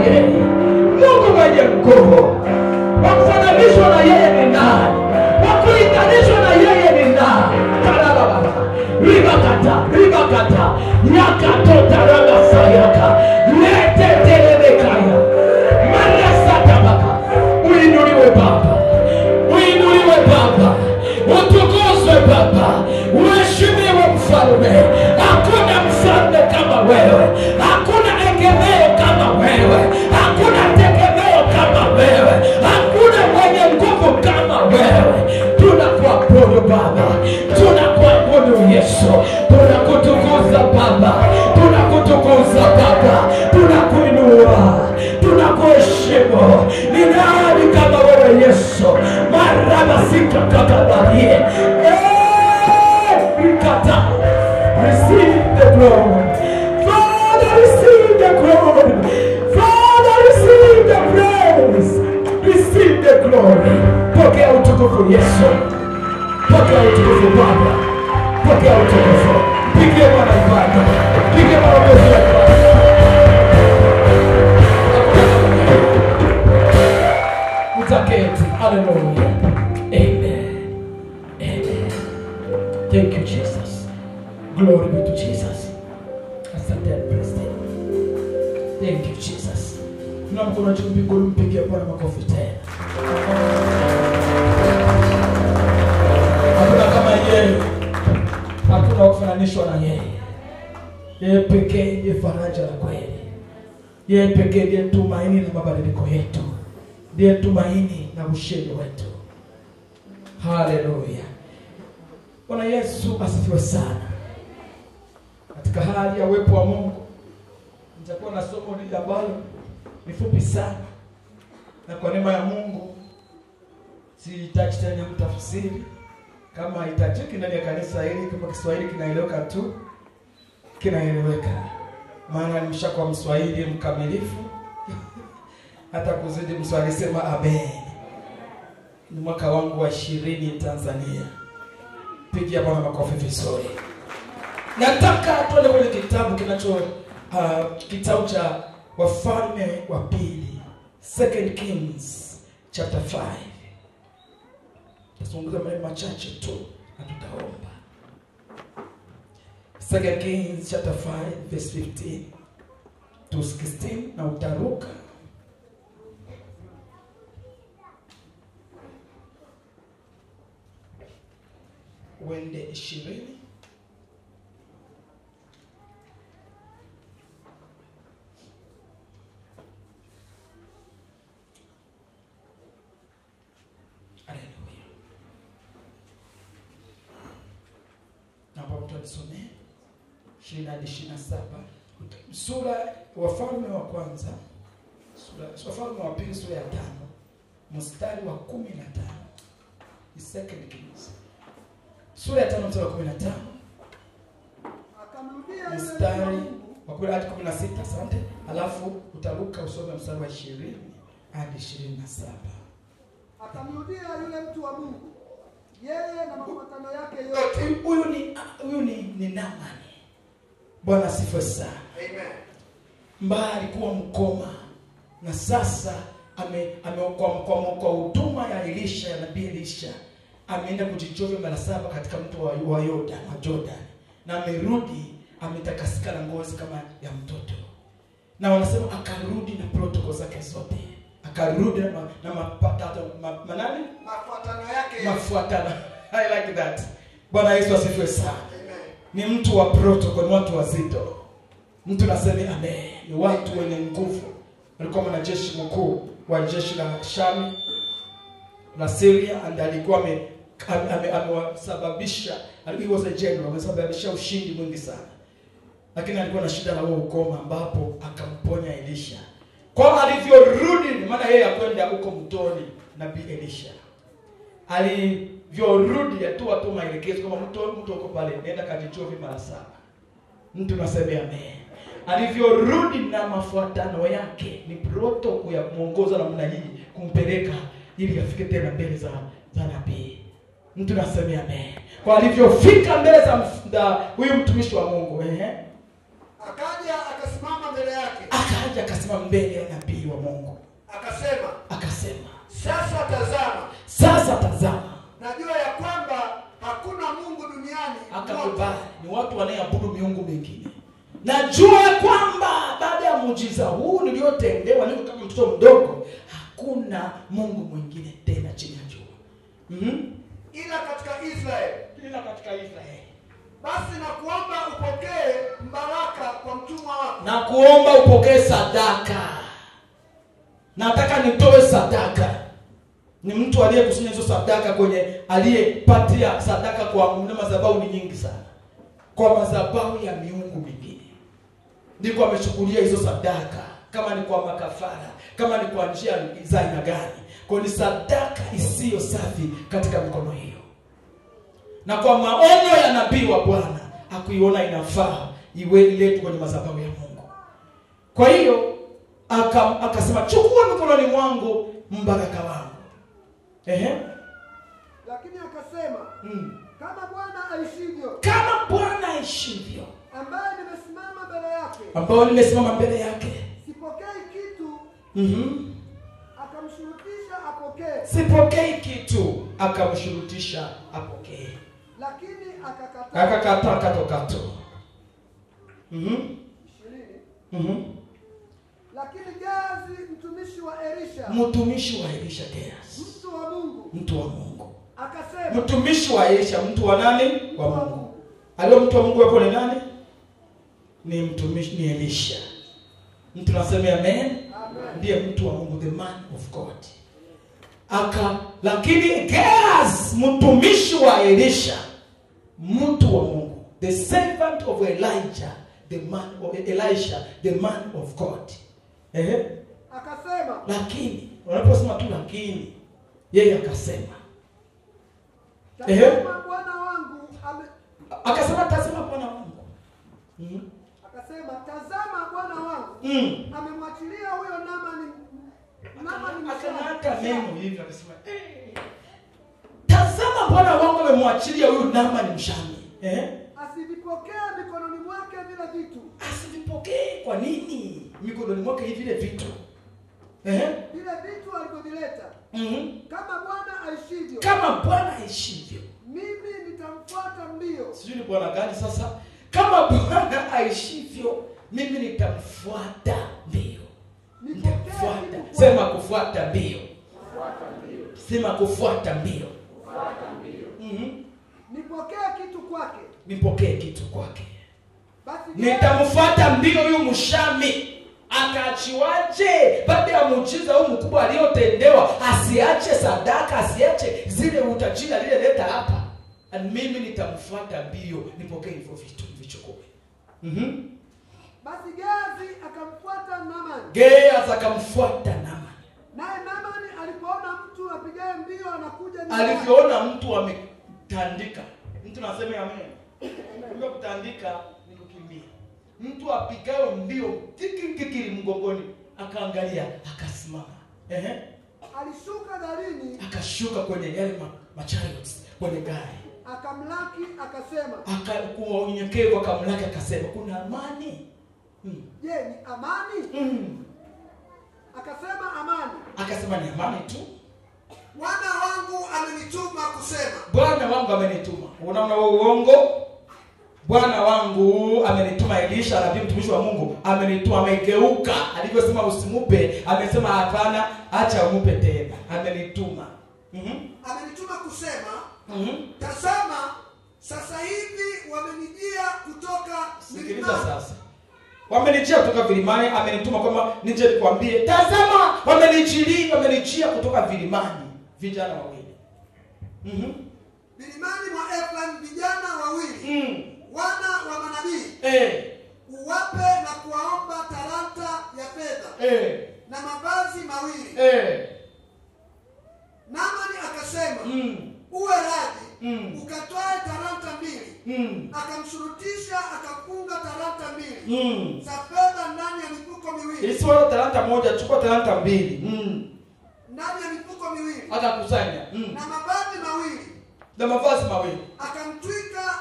yeye. Mungu mwenye nguvu. Wakufananishwa na yeye ni nani? Wakulinganishwa na yeye ni nani? Tarababa. Ribakata. Yakatota raga sayaka. Lete telebekaya. Marasa tabaka. Uinuliwe Baba. Uinuliwe Baba. Utukuzwe Baba. Uheshimiwe Mfalme. Hakuna mfalme kama wewe. Hakuna egemeo kama wewe. Hakuna tegemeo kama wewe. Hakuna mwenye nguvu kama wewe. Tunakuabudu Baba. Tunakuabudu Yesu. Tunakutukuza Baba. Tunakutukuza Baba. Tunakuinua. Tunakuheshimu. Ni nani kama wewe Yesu? Maraba sika kakabarie. Receive the glory. Father, receive the glory. Father, receive the praise. Receive the glory. Pokea utukufu Yesu. Pokea utukufu Baba. Pokea utukufu. Pigie Bwana ibada. Pigie Bwana ibada. Utaketi. Hallelujah. Amen. Amen. Thank you, Jesus. Glory be to Jesus. Asante Kristo. Thank you, Jesus. Tunamkona mbinguni, mpigie Bwana makofi tena. Hakuna kama yeye. Hakuna kufananishwa na yeye. Yeye pekee ndiye faraja la kweli. Yeye pekee ndiye tumaini na mabadiliko yetu. Ndiye tumaini na ushindi wetu. Haleluya. Bwana Yesu asifiwe sana. Katika hali ya uwepo wa Mungu nitakuwa na somo hili ambalo ni fupi sana, na kwa neema ya Mungu sihitaji tena mtafsiri kama hitajiki ndani ya kanisa hili. Kama Kiswahili kinaeleweka tu, kinaeleweka, maana nimeshakuwa Mswahili mkamilifu hata kuzidi Mswahili. Sema amen. Ni mwaka wangu wa 20 Tanzania. Pigia Bwana makofi vizuri. Nataka tuone kwenye kitabu kitabu cha Wafalme wa Pili, 2 Kings chapter 5. Tazungumza maneno machache tu na tutaomba. 2 Kings chapter 5 verse 15 to 16, na utaruka uende 20. Tusome 20 hadi 27. Sura Wafalme wa kwanza, Wafalme wa pili sura ya 5 mstari wa 15. Second Kings sura ya 5 mstari wa 15. Akamrudia mstari wa 10 hadi 16. Asante. Alafu utaruka usome mstari wa 20 hadi 27. Akamrudia yule mtu wa Mungu, yeye na mafuatano yake yote. Huyu ni Naamani. Bwana asifiwe sana. Amen. Mbali kuwa mkoma, na sasa kwa huduma ya Elisha, ya nabii Elisha, ameenda kujichovya mara 7 katika mto wa Jordan, na amerudi ametakasika na ngozi kama ya mtoto. Na wanasema akarudi na protocol zake zote. Akarudi na mafuatano. I like that. Bwana Yesu asifiwe sana. Amen. Ni mtu wa protocol, ni watu wazito. Mtu nasema amen. Ni watu wenye nguvu. Alikuwa mwanajeshi mkuu wa jeshi la Shami la Syria, and alikuwa amewasababisha, alikuwa was a general, amesababisha ushindi mwingi sana. Lakini alikuwa na shida la ukoma, ambapo akamponya Elisha. Kwa alivyorudi, maana yeye akwenda huko mtoni nabii Elisha. Alivyorudi atoa tu maelekezo kama mtu uko pale, nenda kajichovi mara 7. Mtu nasema amen. Alivyorudi na mafuatano yake, ni protocol ya muongoza namna hii kumpeleka ili afike tena mbele za nabii. Mtu nasema amen. Kwa alivyofika mbele za huyu mtumishi wa Mungu, akaja akasimama mbele yake. Akaja akasimama mbele ya nabii wa Mungu. Akasema, sasa tazama, najua ya kwamba hakuna Mungu duniani. Akakubali ni watu wanaoabudu miungu mingine. Najua ya kwamba baada ya muujiza huu niliotendewa niko kama mtoto mdogo, hakuna Mungu mwingine tena chini ya jua. Ila katika Israeli. Basi nakuomba upokee mbaraka kwa mtumwa wako. Nakuomba upokee sadaka. Nataka nitoe sadaka. Ni mtu aliyekusanya hizo sadaka kwenye aliyepatia sadaka kwa madhabahu ni nyingi sana. Kwa madhabahu ya miungu mingine. Ndiko amechukulia hizo sadaka, kama ni kwa makafara, kama ni kwa njia za aina gani. Kwa ni sadaka isiyo safi katika mikono hiyo. Na kwa maono ya nabii wa Bwana hakuiona inafaa iwe ile kwenye madhabahu ya Mungu. Kwa hiyo akasema chukua mikononi mwangu mbaraka wangu. Lakini akasema, kama Bwana aishivyo, ambaye nimesimama mbele yake, sipokei kitu. Sipokei kitu, akamshurutisha apokee. Lakini akakataa katokato. Lakini Geasi mtumishi wa Elisha Geasi, mtu wa Mungu. Akasema, mtumishi wa Elisha, mtu wa nani? Wa Mungu. Alio mtu wa Mungu hapo ni nani? Ni mtumishi, ni Elisha. Mtu nasema amen. Ndiye mtu wa Mungu, the man of God. Lakini Geasi mtumishi wa Elisha, mtu wa Mungu, the servant of Elijah, the man of Elisha, the man of God. Akasema, lakini unaposema tu lakini, yeye akasema, tazama Bwana wangu akasema tazama Bwana wangu. Akasema tazama Bwana wangu amemwachilia huyo Naamani akanaka neno hivi, akasema tazama Bwana wangu amemwachilia huyo Naamani Mshami. Asivipokee mikononi mwake vile vitu. Asivipokee kwa nini mikononi mwake hivi vile vitu? Vile vitu alivyovileta. Kama Bwana aishivyo, mimi nitamfuata mbio. Sijui ni Bwana gani sasa. Kama Bwana aishivyo, mimi nitamfuata mbio. Nitamfuata. Sema kufuata mbio. Sema kufuata mbio. Nipokee kitu kwake. Nitamfuata mbio huyu Mshami. Akaachiwaje baada ya muujiza huu mkubwa aliotendewa? Asiache sadaka, asiache zile utajiri alileta hapa. And mimi nitamfuata mbio, nipokee hivyo vitu vichukue. Basi Geasi akamfuata Naamani. Geasi akamfuata Naamani. Naye Naamani alipoona mtu apigaye mbio anakuja nyuma. Alipoona mtu ametandika. Mtu nasema amen. Kumbe kutandika ni kukimbia. Mtu apigayo mbio kikikikiri mgongoni, akaangalia, akasimama. Alishuka garini, akashuka kwenye yale chariots, kwenye gari. Akamlaki akasema, akakuwa unyenyekevu, akamlaki akasema, kuna amani? Je, ni amani? Akasema amani. Akasema ni amani tu. Bwana wangu amenituma kusema. Bwana wangu amenituma. Unaona uongo? Bwana wangu amenituma. Elisha nabii mtumishi wa Mungu amenituma, amegeuka. Alivyosema usimupe, amesema hapana, acha umupe tena. Amenituma. Amenituma kusema, tazama sasa hivi wamenijia kutoka milimani. Sasa wamenijia kutoka vilimani. Amenituma kwamba nije nikwambie, tazama wamenijia kutoka vilimani vijana wawili. Vilimani mwa Efraim vijana wawili. Wana wa manabii. Uwape na kuwaomba talanta ya fedha. Na mavazi mawili. Naamani akasema, uwe radhi, ukatoe talanta mbili. Akamshurutisha akafunga talanta mbili za fedha ndani ya mifuko miwili. Isi wala talanta moja, chukua talanta mbili. Ndani ya mifuko miwili. Akakusanya. Na mavazi mawili. Na mavazi mawili. Akamtwika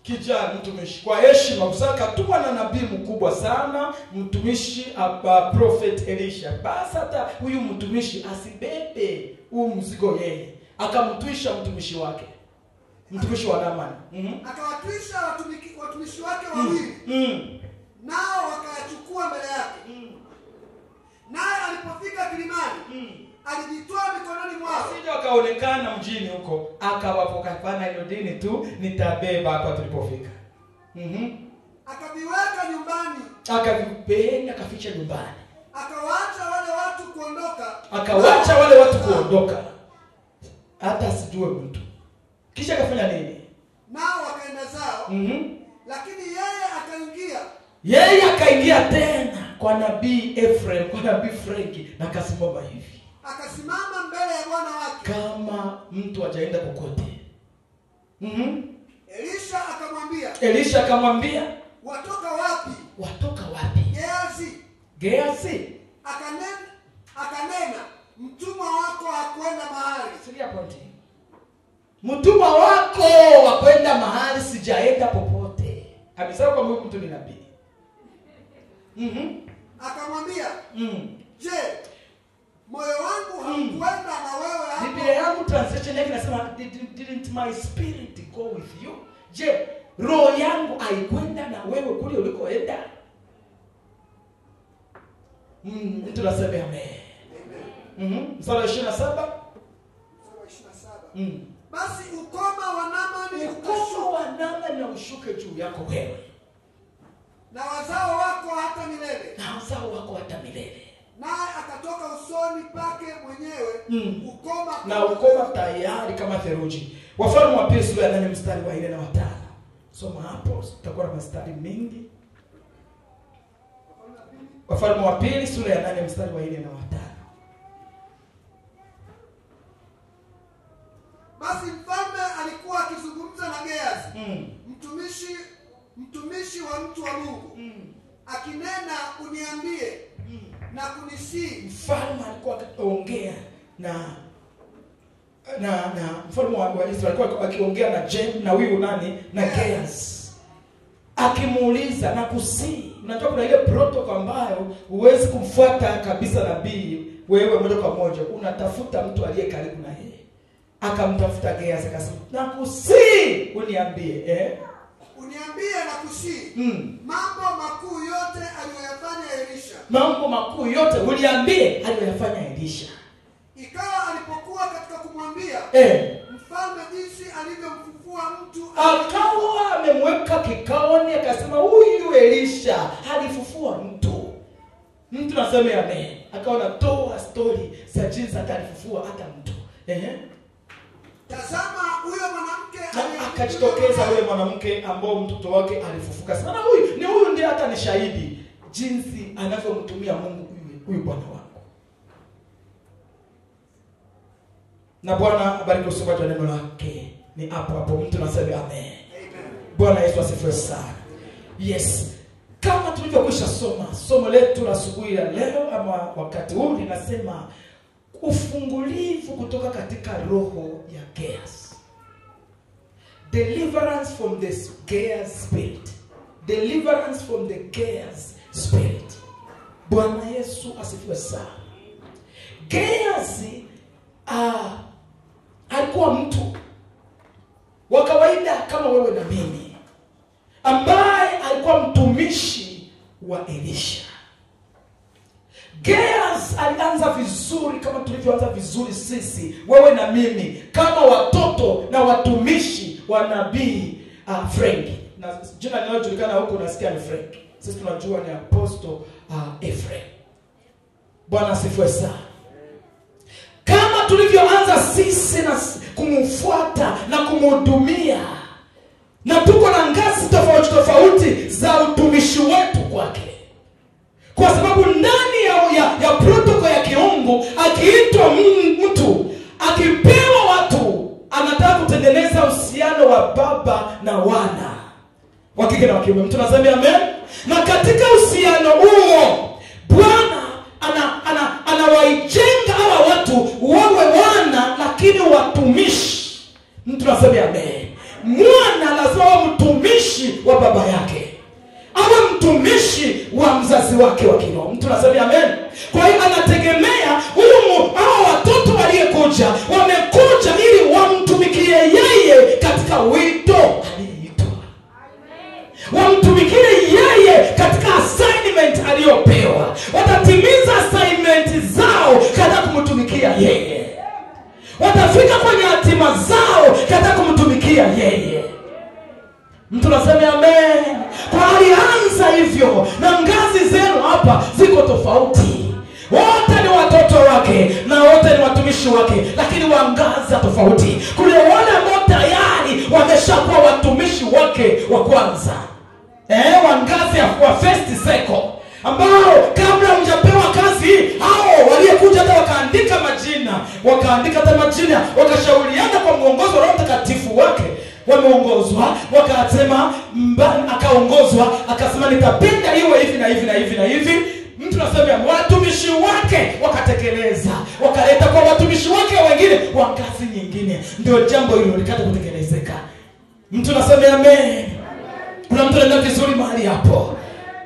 kijana mtumishi kwa heshima, kwa sababu katumwa na nabii mkubwa sana, mtumishi prophet Elisha. Basi hata huyu mtumishi asibebe huu mzigo yeye, akamtwisha mtumishi wake, mtumishi wa Naamani. Akawatwisha watumishi wake wawili. Nao wakayachukua mbele yake. Naye alipofika kilimani, alijitoa mikononi mwao. Asije wakaonekana mjini huko, akawapokafana hilo dini tu, nitabeba hapa tulipofika. Akaviweka nyumbani. Akavipenda, akaficha nyumbani. Akawaacha wale watu kuondoka. Hata asijue mtu. Kisha akafanya nini? Nao wakaenda zao. Lakini yeye akaingia tena kwa nabii Ephraim, kwa nabii Franki, na akasimama hivi. Akasimama mbele ya bwana wake kama mtu hajaenda kokote. Elisha akamwambia, watoka wapi? Geasi. Akanena, mtumwa wako hakwenda mahali. Sikia pointi. Mtumwa wako hakwenda mahali, sijaenda popote. Amesema kwa Mungu mtu ni nabii. Akamwambia, je, moyo wangu haukwenda na wewe hapo? Biblia yangu translation yake inasema, didn't my spirit go with you? Je, roho yangu haikwenda na wewe kule ulikoenda? Mtu anasema amen. Mstari wa 27. Basi ukoma wa Naamani ushuke juu yako wewe, na wazao wako hata milele. Naye akatoka usoni pake mwenyewe, ukoma tayari kama theluji. Wafalme wa pili sura ya 8 mstari wa 4 na 5. Soma hapo, tutakuwa na mstari mingi. Wafalme wa pili sura ya 8 mstari wa 4 na 5. Basi mfalme alikuwa akizungumza na Geasi, mtumishi wa mtu wa Mungu, akinena, uniambie na kunisii. Mfalme alikuwa akiongea na mfalme wa Israeli, alikuwa akiongea na huyu nani, na Geasi, akimuuliza na kusii. Unajua kuna ile protocol ambayo huwezi kumfuata kabisa nabii wewe moja kwa moja, unatafuta mtu aliye karibu na yeye. Akamtafuta Geasi akasema, na kusii uniambie, uniambie na kusii mambo makuu yote aliyoyafanya Elisha. Mambo makuu yote uniambie aliyoyafanya Elisha. Ikawa alipokuwa katika kumwambia mfalme jinsi alivyomfufua mtu, akawa amemweka kikaoni, akasema huyu Elisha alifufua mtu. Mtu nasema amen. Akawa anatoa story za jinsi atalifufua hata mtu. Tazama huyo mwanamke akajitokeza, yule mwanamke ambao mtoto wake alifufuka. Sana huyu ndiye hata ni shahidi jinsi anavyomtumia Mungu huyu bwana wako. Na Bwana abariki usomaji wa neno lake. Ni hapo mtu nasema amen. Bwana Yesu asifiwe sana. Yes. Kama tulivyokwisha somo letu la asubuhi ya leo ama wakati huu linasema ufungulivu kutoka katika roho ya Geasi. Deliverance from the Geasi spirit. Deliverance from the Geasi spirit. Bwana Yesu asifiwe sana. Geasi alikuwa mtu wa kawaida kama wewe na mimi, ambaye alikuwa mtumishi wa Elisha. Geasi alianza vizuri kama tulivyoanza vizuri sisi, wewe na mimi, kama watoto na watumishi wa nabii Frank. Na jina linalojulikana huko nasikia ni Frank. Sisi tunajua ni Apostle Ephraim. Bwana asifiwe sana. Kama tulivyoanza sisi na kumfuata na kumhudumia, na tuko na ngazi tofauti za utumishi wetu kwake. Kwa sababu ndani ya protokoli ya kiungu, akiitwa mtu, akipewa watu, anataka kutengeneza uhusiano wa baba na wana, wa kike na wa kiume. Mtu anasema amen. Na katika uhusiano huo Bwana anawaijenga hawa watu wawe wana lakini watumishi. Mtu anasema amen. Mwana lazima mtumishi mtumishi wa baba yake, awe mtumishi wa mzazi wake wa kiroho. Mtu anasema amen. Kwa hiyo anategemea hao watoto waliokuja, wamekuja ili wamtumikie yeye katika wito aliyoitwa. Wamtumikie yeye katika assignment aliyopewa. Watatimiza assignment zao katika kumtumikia yeye. Watafika kwenye hatima zao katika kumtumikia yeye. Mtu anasema amen. Kwa alianza hivyo, na ngazi zenu hapa ziko tofauti. Wote ni watoto wake na wote ni watumishi wake, lakini wa ngazi tofauti. Kuna wale ambao tayari wameshakuwa watumishi wake wa kwanza, wa ngazi ya first cycle, ambao kabla mjapewa kazi hao waliyekuja hata wakaandika majina, wakashauriana kwa mwongozo wa Roho Mtakatifu wake. Wameongozwa, wakasema akaongozwa, akasema nitapenda iwe hivi na hivi na hivi na hivi. Mtu anasema watumishi wake wakatekeleza, wakaleta kwa watumishi wake wengine wa ngazi nyingine, ndio jambo hilo likata kutekelezeka. Mtu anasema amen. Kuna mtu anaenda vizuri mahali hapo,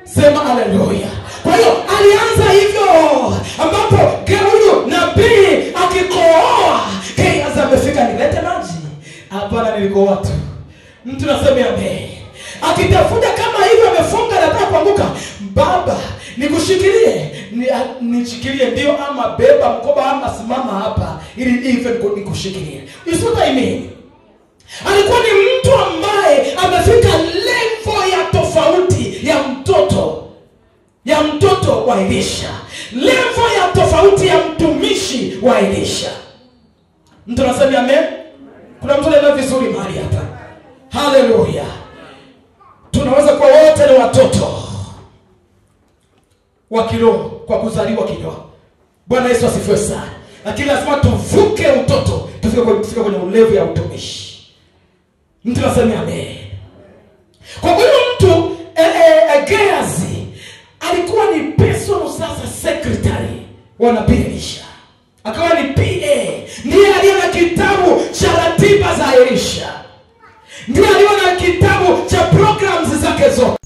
sema haleluya. Kwa hiyo alianza hivyo, ambapo huyu nabii akikohoa, Geasi amefika, nilete maji. Hapana, nilikohoa tu. Mtu anasema amen. Akitafuta kama hivyo, amefunga na nataka kuanguka, baba nikushikilie, nishikilie ndio, ama beba mkoba, ama simama hapa ili even nikushikilie. You see what I mean? Alikuwa ni mtu ambaye amefika level ya tofauti ya mtoto wa Elisha, level ya tofauti ya mtumishi wa Elisha. Mtu anasema amen. Kuna mtu anaenda vizuri mahali hapa, haleluya. Tunaweza kuwa wote ni watoto wa kiroho kwa kuzaliwa kiroho. Bwana Yesu asifiwe sana. Lakini lazima tuvuke utoto, tufike kwenye level ya utumishi. Mtu anasema amen. Kwa hiyo mtu Geasi alikuwa ni personal secretary wa nabii Elisha. Akawa ni PA. Ndiye aliye na kitabu cha ratiba za Elisha. Ndiye aliye na kitabu cha programs zake zote.